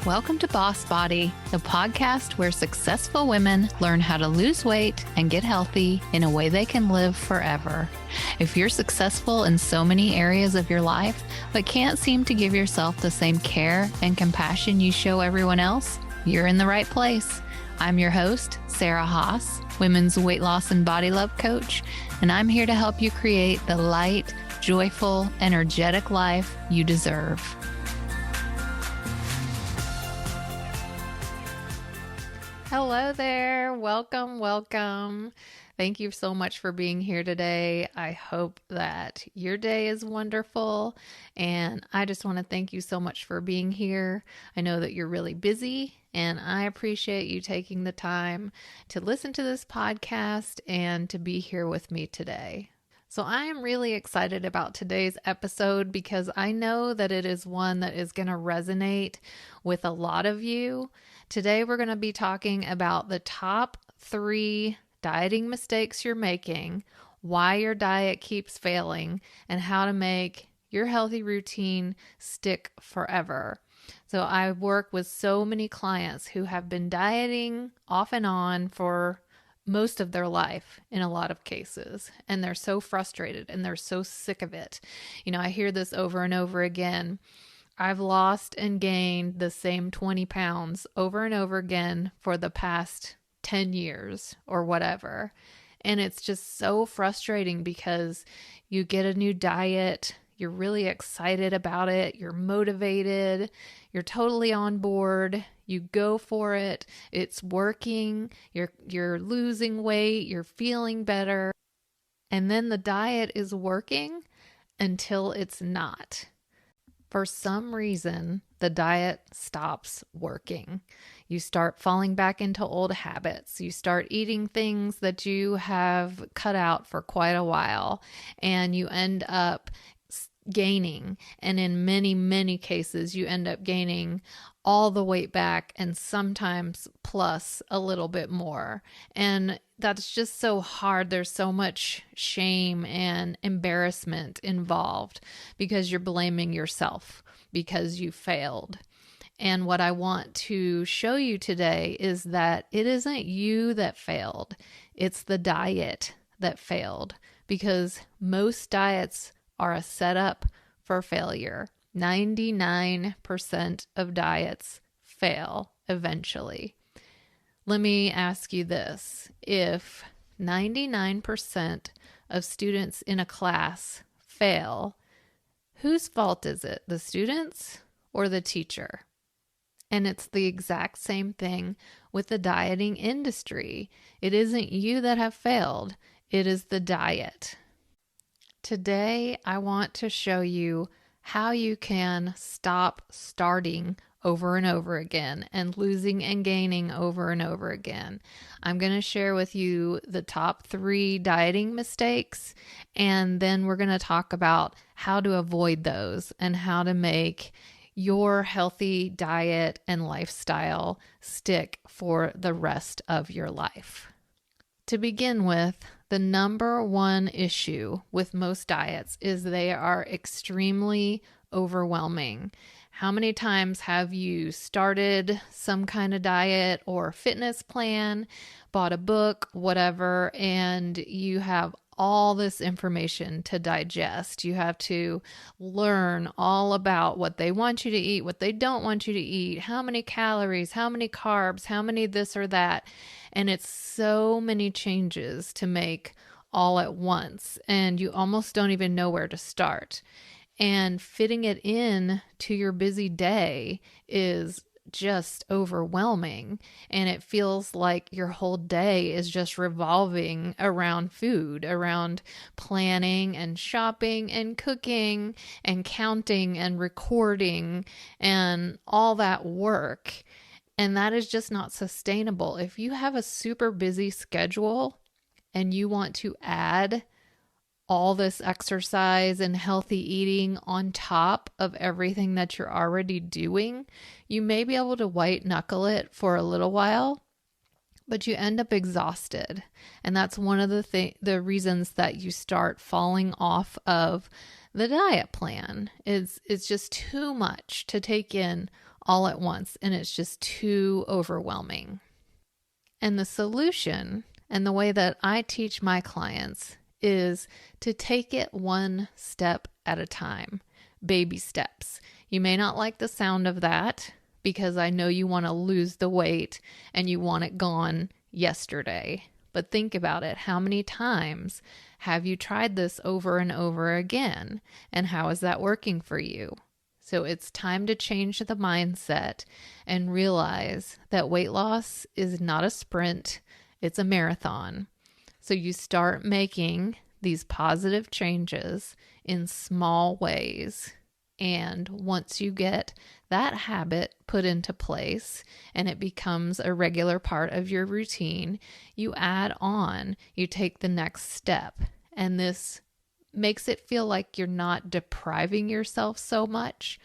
Welcome to Boss Body, the podcast where successful women learn how to lose weight and get healthy in a way they can live forever. If you're successful in so many areas of your life, but can't seem to give yourself the same care and compassion you show everyone else, you're in the right place. I'm your host, Sarah Haas, women's weight loss and body love coach, and I'm here to help you create the light, joyful, energetic life you deserve. Hello there. Welcome. Thank you so much for being here today. I hope that your day is wonderful, and I just want to thank you so much for being here. I know that you're really busy, and I appreciate you taking the time to listen to this podcast and to be here with me today. So I am really excited about today's episode because I know that it is one that is going to resonate with a lot of you. Today we're going to be talking about the top 3 dieting mistakes you're making, why your diet keeps failing, and how to make your healthy routine stick forever. So I work with so many clients who have been dieting off and on for most of their life in a lot of cases, and they're so frustrated and they're so sick of it. You know, I hear this over and over again. I've lost and gained the same 20 pounds over and over again for the past 10 years or whatever. And it's just so frustrating because you get a new diet, you're really excited about it, you're motivated, you're totally on board, you go for it, it's working, you're losing weight, you're feeling better, and then the diet is working until it's not. For some reason, the diet stops working. You start falling back into old habits. You start eating things that you have cut out for quite a while, and you end up gaining. And in many, many cases, you end up gaining all the weight back and sometimes plus a little bit more. And that's just so hard. There's so much shame and embarrassment involved because you're blaming yourself because you failed. And what I want to show you today is that it isn't you that failed. It's the diet that failed, because most diets are a setup for failure. 99% of diets fail eventually. Let me ask you this. If 99% of students in a class fail, whose fault is it? The students or the teacher? And it's the exact same thing with the dieting industry. It isn't you that have failed. It is the diet. Today, I want to show you how you can stop starting over and over again and losing and gaining over and over again. I'm going to share with you the top 3 dieting mistakes, and then we're going to talk about how to avoid those and how to make your healthy diet and lifestyle stick for the rest of your life. To begin with, the number one issue with most diets is they are extremely overwhelming. How many times have you started some kind of diet or fitness plan, bought a book, whatever, and you have all this information to digest? You have to learn all about what they want you to eat, what they don't want you to eat, how many calories, how many carbs, how many this or that. And it's so many changes to make all at once, and you almost don't even know where to start. And fitting it in to your busy day is just overwhelming, and it feels like your whole day is just revolving around food, around planning and shopping and cooking and counting and recording and all that work. And that is just not sustainable. If you have a super busy schedule and you want to add all this exercise and healthy eating on top of everything that you're already doing, you may be able to white knuckle it for a little while, but you end up exhausted. And that's one of the reasons that you start falling off of the diet plan. It's just too much to take in all at once, and it's just too overwhelming. And the solution, and the way that I teach my clients, is to take it one step at a time, baby steps. You may not like the sound of that because I know you want to lose the weight and you want it gone yesterday. But think about it. How many times have you tried this over and over again? And how is that working for you? So it's time to change the mindset and realize that weight loss is not a sprint, it's a marathon. So you start making these positive changes in small ways. And once you get that habit put into place and it becomes a regular part of your routine, you add on, you take the next step. And this makes it feel like you're not depriving yourself so much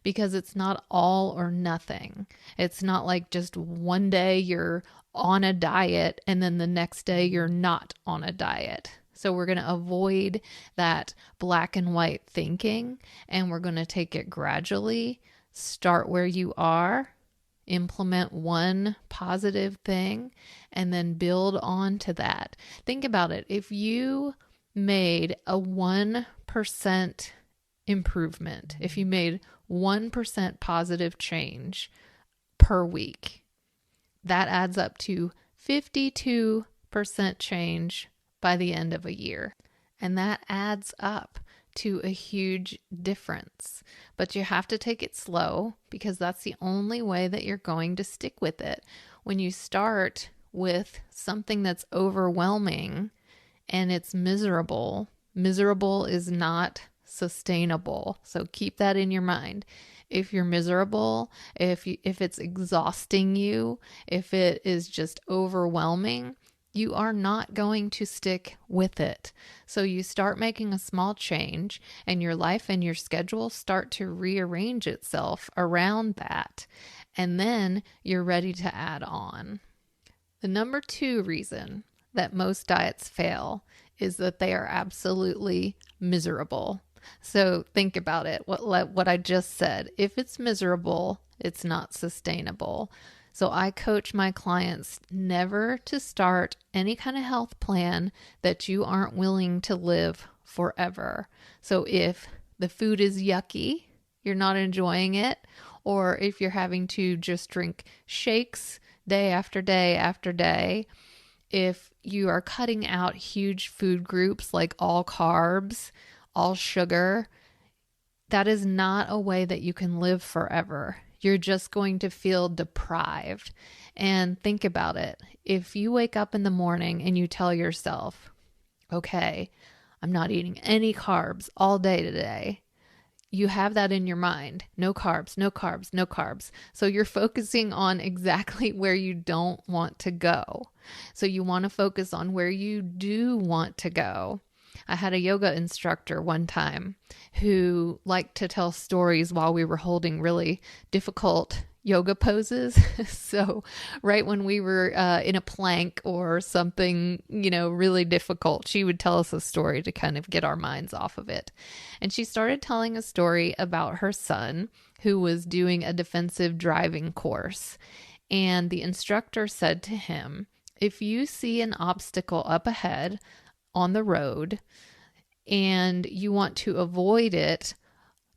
because it's not all or nothing. It's not like just one day you're on a diet and then the next day you're not on a diet. So we're going to avoid that black and white thinking, and we're going to take it gradually. Start where you are, implement one positive thing, and then build on to that. Think about it. If you made a 1% improvement, if you made 1% positive change per week, that adds up to 52% change by the end of a year. And that adds up to a huge difference. But you have to take it slow because that's the only way that you're going to stick with it. When you start with something that's overwhelming and it's miserable, miserable is not sustainable. So keep that in your mind. If you're miserable, if it's exhausting you, if it is just overwhelming, you are not going to stick with it. So you start making a small change and your life and your schedule start to rearrange itself around that. And then you're ready to add on. The number 2 reason that most diets fail is that they are absolutely miserable. So think about it, what I just said. If it's miserable, it's not sustainable. So I coach my clients never to start any kind of health plan that you aren't willing to live forever. So if the food is yucky, you're not enjoying it, or if you're having to just drink shakes day after day after day, if you are cutting out huge food groups like all carbs, all sugar, that is not a way that you can live forever. You're just going to feel deprived. And think about it. If you wake up in the morning and you tell yourself, okay, I'm not eating any carbs all day today, you have that in your mind. No carbs, no carbs, no carbs. So you're focusing on exactly where you don't want to go. So you want to focus on where you do want to go. I had a yoga instructor one time who liked to tell stories while we were holding really difficult yoga poses. So right when we were in a plank or something, really difficult, she would tell us a story to kind of get our minds off of it. And she started telling a story about her son who was doing a defensive driving course. And the instructor said to him, if you see an obstacle up ahead on the road and you want to avoid it,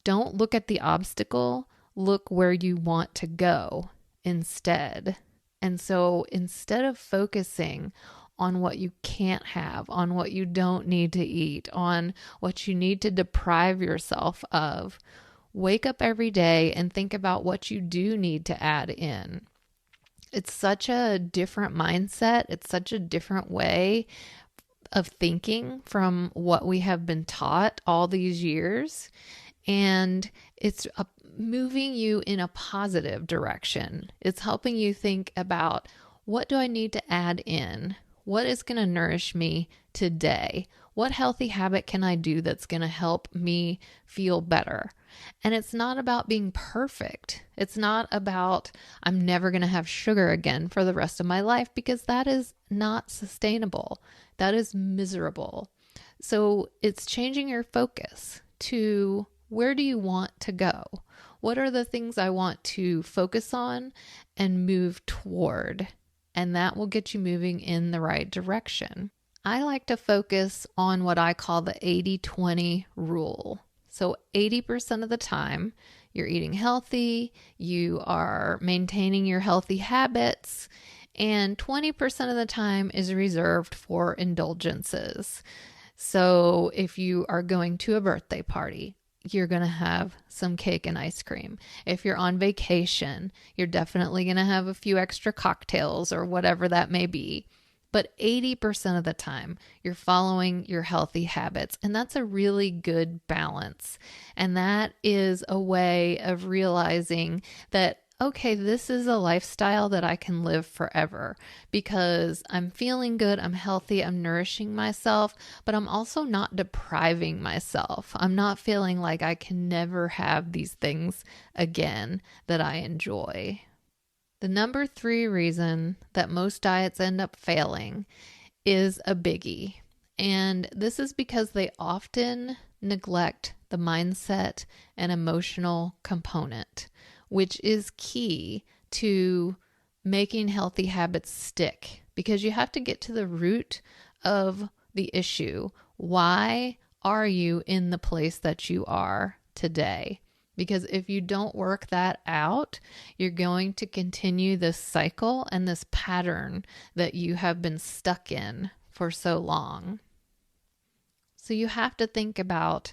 don't look at the obstacle, look where you want to go instead. And so instead of focusing on what you can't have, on what you don't need to eat, on what you need to deprive yourself of, wake up every day and think about what you do need to add in. It's such a different mindset. It's such a different way of thinking from what we have been taught all these years. And it's moving you in a positive direction. It's helping you think about, what do I need to add in? What is going to nourish me today? What healthy habit can I do that's going to help me feel better? And it's not about being perfect. It's not about, I'm never going to have sugar again for the rest of my life, because that is not sustainable. That is miserable. So it's changing your focus to, where do you want to go? What are the things I want to focus on and move toward? And that will get you moving in the right direction. I like to focus on what I call the 80-20 rule. So 80% of the time, you're eating healthy, you are maintaining your healthy habits, and 20% of the time is reserved for indulgences. So if you are going to a birthday party, you're going to have some cake and ice cream. If you're on vacation, you're definitely going to have a few extra cocktails or whatever that may be. But 80% of the time, you're following your healthy habits. And that's a really good balance. And that is a way of realizing that, okay, this is a lifestyle that I can live forever because I'm feeling good, I'm healthy, I'm nourishing myself, but I'm also not depriving myself. I'm not feeling like I can never have these things again that I enjoy. The number 3 reason that most diets end up failing is a biggie. And this is because they often neglect the mindset and emotional component, which is key to making healthy habits stick, because you have to get to the root of the issue. Why are you in the place that you are today? Because if you don't work that out, you're going to continue this cycle and this pattern that you have been stuck in for so long. So you have to think about,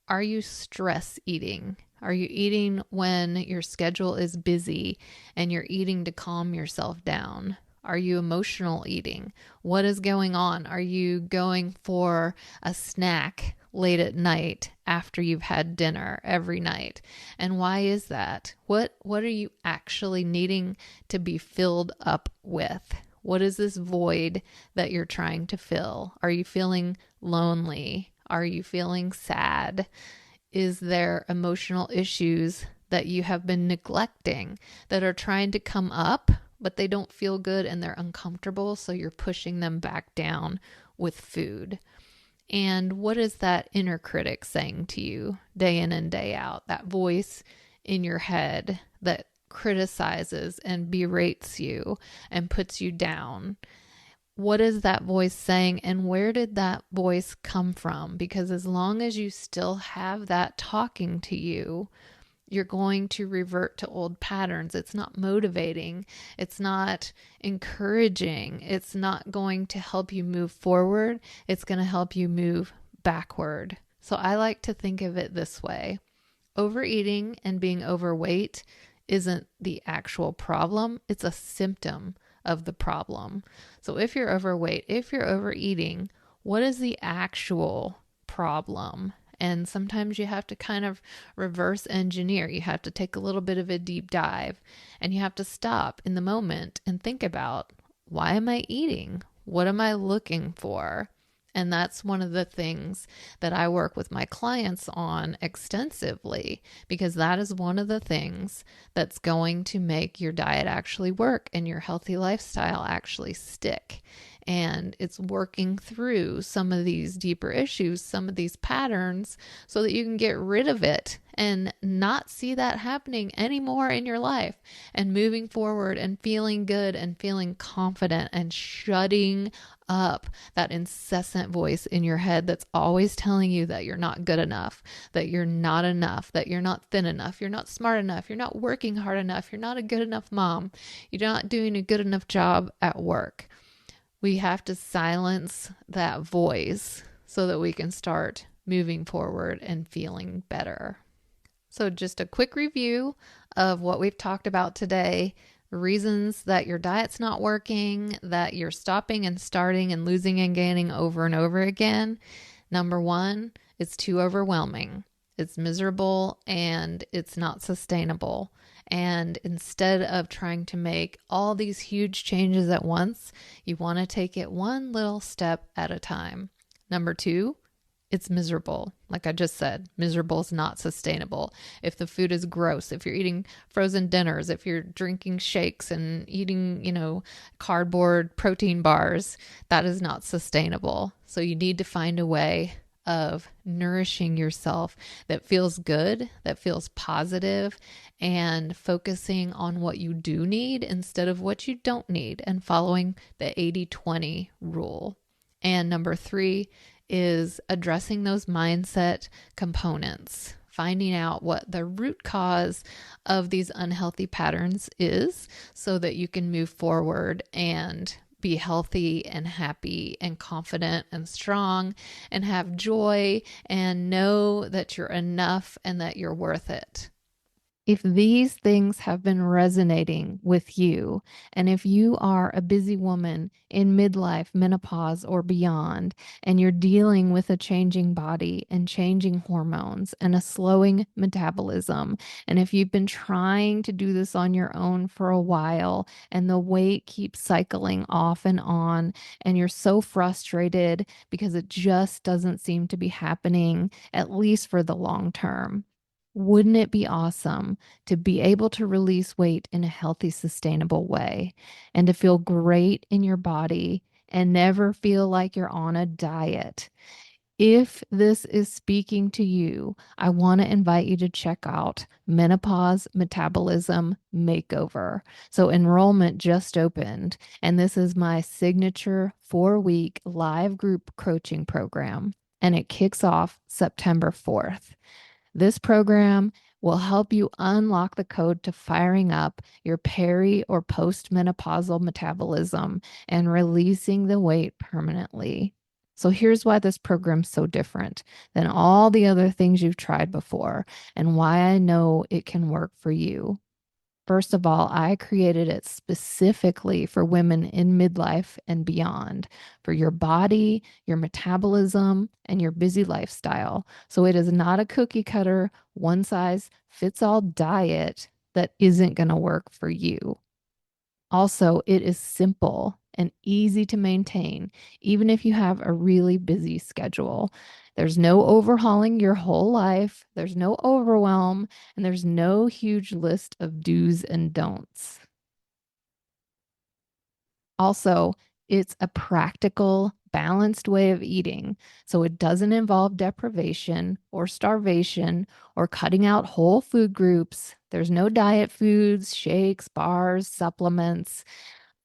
are you stress eating? Are you eating when your schedule is busy and you're eating to calm yourself down? Are you emotional eating? What is going on? Are you going for a snack late at night after you've had dinner every night? And why is that? What are you actually needing to be filled up with? What is this void that you're trying to fill? Are you feeling lonely? Are you feeling sad? Is there emotional issues that you have been neglecting that are trying to come up, but they don't feel good and they're uncomfortable, so you're pushing them back down with food? And what is that inner critic saying to you day in and day out? That voice in your head that criticizes and berates you and puts you down. What is that voice saying, and where did that voice come from? Because as long as you still have that talking to you, you're going to revert to old patterns. It's not motivating. It's not encouraging. It's not going to help you move forward. It's going to help you move backward. So I like to think of it this way. Overeating and being overweight isn't the actual problem. It's a symptom of the problem. So if you're overweight, if you're overeating, what is the actual problem? And sometimes you have to kind of reverse engineer. You have to take a little bit of a deep dive, and you have to stop in the moment and think about, why am I eating? What am I looking for? And that's one of the things that I work with my clients on extensively, because that is one of the things that's going to make your diet actually work and your healthy lifestyle actually stick. And it's working through some of these deeper issues, some of these patterns, so that you can get rid of it and not see that happening anymore in your life, and moving forward and feeling good and feeling confident and shutting up that incessant voice in your head that's always telling you that you're not good enough, that you're not enough, that you're not thin enough, you're not smart enough, you're not working hard enough, you're not a good enough mom, you're not doing a good enough job at work. We have to silence that voice so that we can start moving forward and feeling better. So just a quick review of what we've talked about today. Reasons that your diet's not working, that you're stopping and starting and losing and gaining over and over again. Number 1, it's too overwhelming. It's miserable and it's not sustainable. And instead of trying to make all these huge changes at once, you want to take it one little step at a time. Number 2, it's miserable. Like I just said, miserable is not sustainable. If the food is gross, if you're eating frozen dinners, if you're drinking shakes and eating, cardboard protein bars, that is not sustainable. So you need to find a way of nourishing yourself that feels good, that feels positive, and focusing on what you do need instead of what you don't need, and following the 80-20 rule. And number 3 is addressing those mindset components, finding out what the root cause of these unhealthy patterns is so that you can move forward and be healthy and happy and confident and strong and have joy and know that you're enough and that you're worth it. If these things have been resonating with you, and if you are a busy woman in midlife, menopause, or beyond, and you're dealing with a changing body and changing hormones and a slowing metabolism, and if you've been trying to do this on your own for a while and the weight keeps cycling off and on, and you're so frustrated because it just doesn't seem to be happening, at least for the long term, wouldn't it be awesome to be able to release weight in a healthy, sustainable way and to feel great in your body and never feel like you're on a diet? If this is speaking to you, I want to invite you to check out Menopause Metabolism Makeover. So enrollment just opened, and this is my signature 4-week live group coaching program, and it kicks off September 4th. This program will help you unlock the code to firing up your peri or postmenopausal metabolism and releasing the weight permanently. So here's why this program's so different than all the other things you've tried before and why I know it can work for you. First of all, I created it specifically for women in midlife and beyond, for your body, your metabolism, and your busy lifestyle. So it is not a cookie cutter, one size fits all diet that isn't going to work for you. Also, it is simple and easy to maintain, even if you have a really busy schedule. There's no overhauling your whole life, there's no overwhelm, and there's no huge list of do's and don'ts. Also, it's a practical, balanced way of eating, so it doesn't involve deprivation or starvation or cutting out whole food groups. There's no diet foods, shakes, bars, supplements.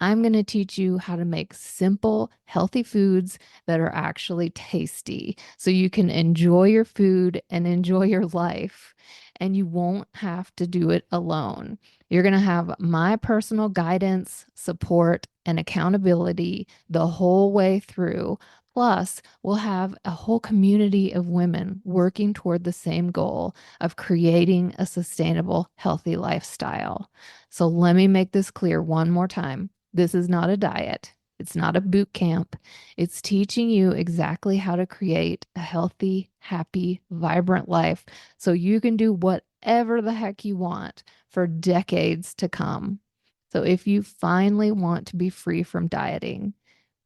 I'm going to teach you how to make simple, healthy foods that are actually tasty so you can enjoy your food and enjoy your life, and you won't have to do it alone. You're going to have my personal guidance, support, and accountability the whole way through. Plus, we'll have a whole community of women working toward the same goal of creating a sustainable, healthy lifestyle. So let me make this clear one more time. This is not a diet. It's not a boot camp. It's teaching you exactly how to create a healthy, happy, vibrant life so you can do whatever the heck you want for decades to come. So if you finally want to be free from dieting,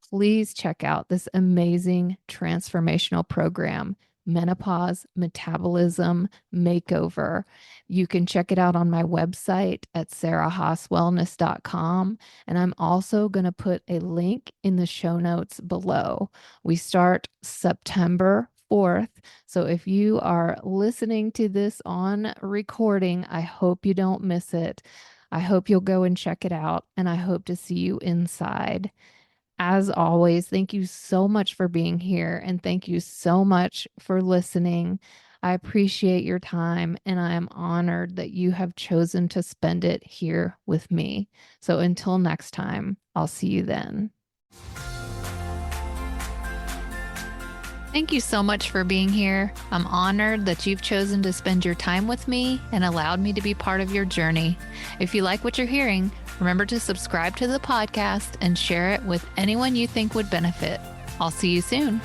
please check out this amazing transformational program, Menopause Metabolism Makeover. You can check it out on my website at sarahhaaswellness.com. And I'm also going to put a link in the show notes below. We start September 4th. So if you are listening to this on recording, I hope you don't miss it. I hope you'll go and check it out, and I hope to see you inside. As always, thank you so much for being here, and thank you so much for listening. I appreciate your time, and I am honored that you have chosen to spend it here with me. So until next time, I'll see you then. Thank you so much for being here. I'm honored that you've chosen to spend your time with me and allowed me to be part of your journey. If you like what you're hearing, remember to subscribe to the podcast and share it with anyone you think would benefit. I'll see you soon.